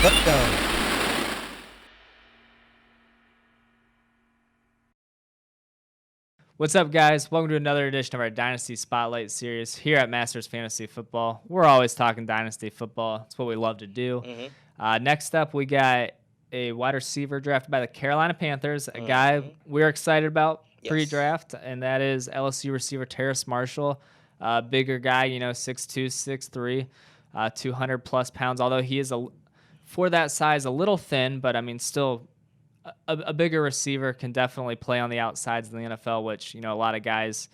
Let's go. What's up, guys? Welcome to another edition of our Dynasty Spotlight series here at Masters Fantasy Football. We're always talking Dynasty Football. It's what we love to do. Next up, we got a wide receiver drafted by the Carolina Panthers, a guy we're excited about pre-draft, and that is LSU receiver Terrace Marshall. Bigger guy, 6'2", 6'3", 200-plus pounds, although he is, for that size, a little thin, but, still a bigger receiver can definitely play on the outsides in the NFL, which, a lot of guys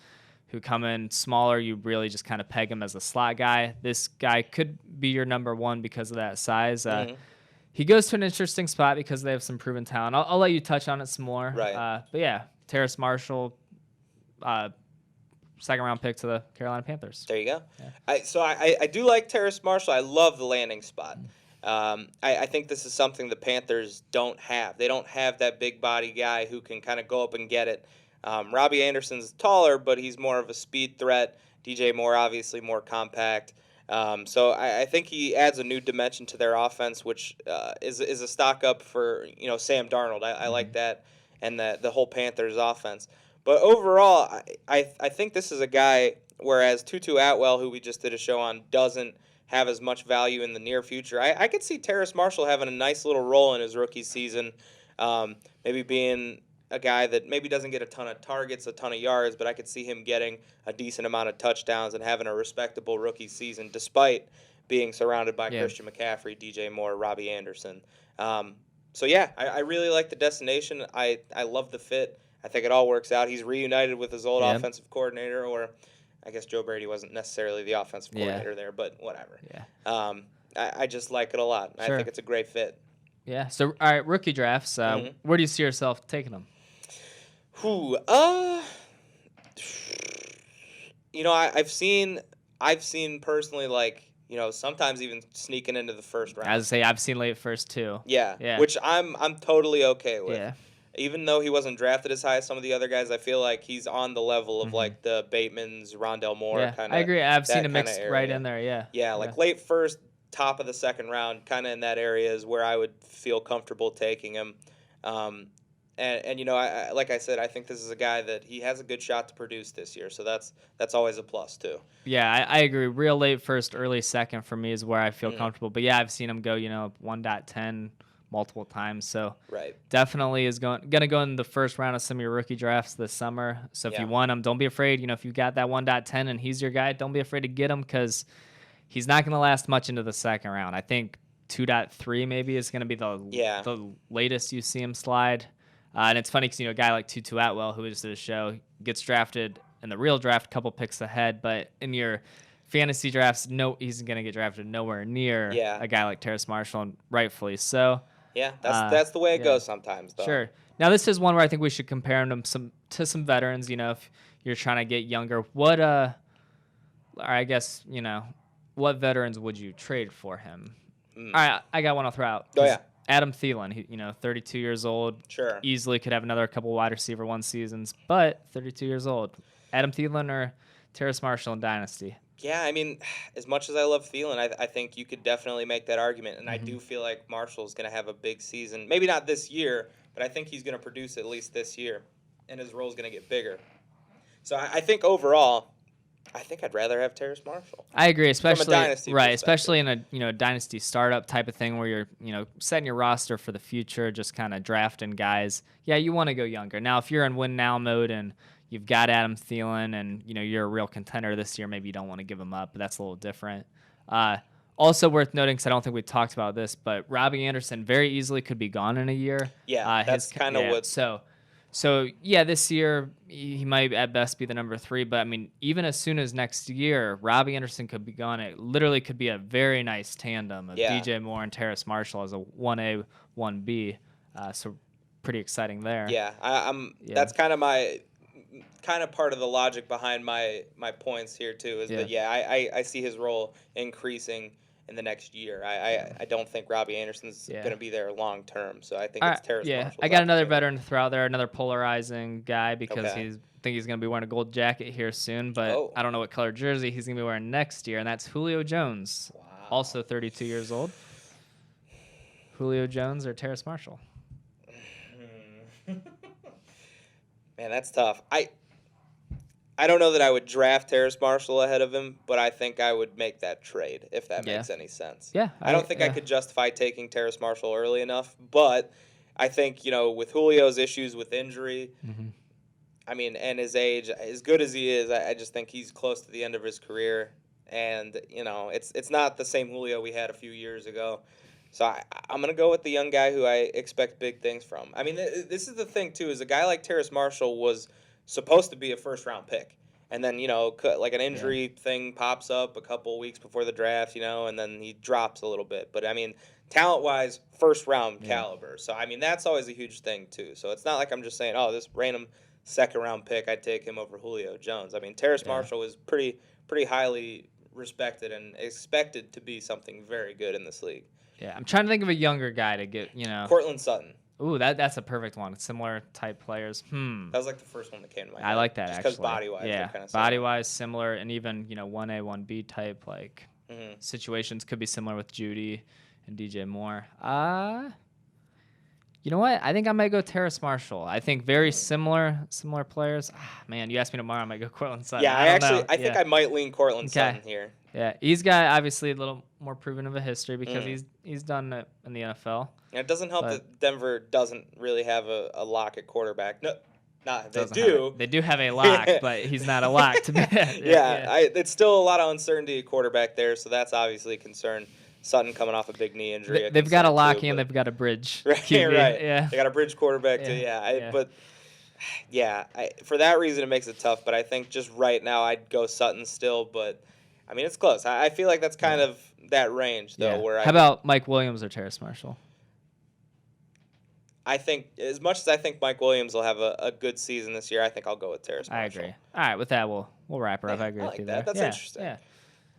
who come in smaller, you really just kind of peg him as a slot guy. This guy could be your number one because of that size. He goes to an interesting spot because they have some proven talent. I'll let you touch on it some more. Right. But yeah, Terrace Marshall, second-round pick to the Carolina Panthers. There you go. Yeah. I do like Terrace Marshall. I love the landing spot. I think this is something the Panthers don't have. They don't have that big body guy who can kind of go up and get it. Robbie Anderson's taller, but he's more of a speed threat. DJ Moore, obviously, more compact. So I think he adds a new dimension to their offense, which is a stock up for Sam Darnold. I like that, and the whole Panthers offense. But overall, I think this is a guy, whereas Tutu Atwell, who we just did a show on, doesn't have as much value in the near future. I could see Terrace Marshall having a nice little role in his rookie season, maybe being a guy that maybe doesn't get a ton of targets, a ton of yards, but I could see him getting a decent amount of touchdowns and having a respectable rookie season despite being surrounded by Christian McCaffrey, DJ Moore, Robbie Anderson. So yeah, I really like the destination. I love the fit. I think it all works out. He's reunited with his old offensive coordinator, or I guess Joe Brady wasn't necessarily the offensive coordinator there, but whatever. Yeah. I just like it a lot. Sure. I think it's a great fit. Yeah. So, all right, rookie drafts. Where do you see yourself taking them? I've seen personally, sometimes even sneaking into the first round. As I say, I've seen late first too. Yeah. Which I'm totally okay with. Yeah. Even though he wasn't drafted as high as some of the other guys, I feel like he's on the level of like the Batemans, Rondell Moore kind of. I agree. I've seen him mixed right in there. Yeah. Yeah, late first, top of the second round, kind of in that area is where I would feel comfortable taking him. Like I said, I think this is a guy that he has a good shot to produce this year, so that's always a plus too. Yeah, I agree. Real late first, early second for me is where I feel comfortable. But yeah, I've seen him go, 1.10 multiple times. So definitely is going to go in the first round of some of your rookie drafts this summer. So if you want him, don't be afraid. If you got that 1.10 and he's your guy, don't be afraid to get him because he's not going to last much into the second round. I think 2.3 maybe is going to be the latest you see him slide. And it's funny because, a guy like Tutu Atwell, who was to the show, gets drafted in the real draft a couple picks ahead. But in your fantasy drafts, he's going to get drafted nowhere near a guy like Terrace Marshall, and rightfully so. Yeah, that's the way it goes sometimes, though. Sure. Now, this is one where I think we should compare him to some veterans, if you're trying to get younger. What veterans would you trade for him? All right, I got one I'll throw out. Oh, yeah. Adam Thielen, 32 years old. Sure. Easily could have another couple wide receiver one seasons, but 32 years old. Adam Thielen or Terrace Marshall in Dynasty? Yeah, as much as I love Thielen, I think you could definitely make that argument, and I do feel like Marshall's going to have a big season. Maybe not this year, but I think he's going to produce at least this year, and his role's going to get bigger. So I think overall, I think I'd rather have Terrace Marshall. I agree, especially from a dynasty especially in a dynasty startup type of thing where you're setting your roster for the future, just kind of drafting guys. Yeah, you want to go younger. Now, if you're in win now mode and you've got Adam Thielen and you're a real contender this year, maybe you don't want to give him up, but that's a little different. Also worth noting, because I don't think we talked about this, but Robbie Anderson very easily could be gone in a year. Yeah, that's kind of what. So yeah, this year he might at best be the number 3, but even as soon as next year, Robbie Anderson could be gone. It literally could be a very nice tandem of DJ Moore and Terrace Marshall as a 1A, 1B. So pretty exciting there. Yeah, that's kind of part of the logic behind my points here too. Is that I see his role increasing in the next year. I don't think Robbie Anderson's going to be there long term, so I think it's Terrace Marshall's I got another veteran to throw out there, another polarizing guy because I think he's going to be wearing a gold jacket here soon, but I don't know what color jersey he's going to be wearing next year, and that's Julio Jones, also 32 years old. Julio Jones or Terrace Marshall? Man, that's tough. I don't know that I would draft Terrace Marshall ahead of him, but I think I would make that trade, if that makes any sense. Yeah. I don't think I could justify taking Terrace Marshall early enough, but I think, with Julio's issues with injury, I mean, and his age, as good as he is, I just think he's close to the end of his career. And, it's not the same Julio we had a few years ago. So I'm going to go with the young guy who I expect big things from. I mean, this is the thing, too, is a guy like Terrace Marshall was supposed to be a first-round pick. And then, like an injury thing pops up a couple weeks before the draft, and then he drops a little bit. But, I mean, talent-wise, first-round caliber. So, I mean, that's always a huge thing, too. So it's not like I'm just saying, this random second-round pick, I'd take him over Julio Jones. I mean, Terrace Marshall is pretty highly respected and expected to be something very good in this league. Yeah, I'm trying to think of a younger guy to get, Cortland Sutton. Ooh, that's a perfect one. Similar type players. That was like the first one that came to my head. I like that, just actually. Just because body-wise. Yeah, kind of body-wise similar, and even, 1A, 1B type, situations could be similar with Judy and DJ Moore. You know what? I think I might go Terrace Marshall. I think very similar players. Man, you ask me tomorrow, I might go Cortland Sutton. Yeah, I think I might lean Cortland Sutton here. Yeah, he's got obviously a little more proven of a history because he's done it in the NFL. And it doesn't help that Denver doesn't really have a lock at quarterback. No, they do. They do have a lock, but he's not a lock to me. It's still a lot of uncertainty at quarterback there, so that's obviously a concern. Sutton coming off a big knee injury. They've got a lock and they've got a bridge. Right, QB. right. Yeah. They got a bridge quarterback too. For that reason, it makes it tough. But I think just right now, I'd go Sutton still. But I mean, it's close. I feel like that's kind of that range though. Where how about Mike Williams or Terrace Marshall? I think as much as I think Mike Williams will have a good season this year, I think I'll go with Terrace Marshall. I agree. All right, with that, we'll wrap her up. I agree with you there. That's interesting. Yeah.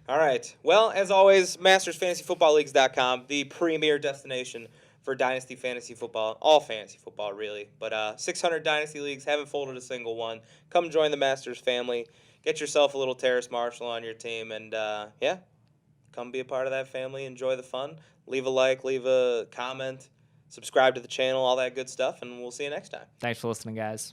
All right. Well, as always, MastersFantasyFootballLeagues.com, the premier destination for Dynasty Fantasy Football, all fantasy football, really. But 600 Dynasty Leagues, haven't folded a single one. Come join the Masters family. Get yourself a little Terrace Marshall on your team, and, come be a part of that family. Enjoy the fun. Leave a like, leave a comment, subscribe to the channel, all that good stuff, and we'll see you next time. Thanks for listening, guys.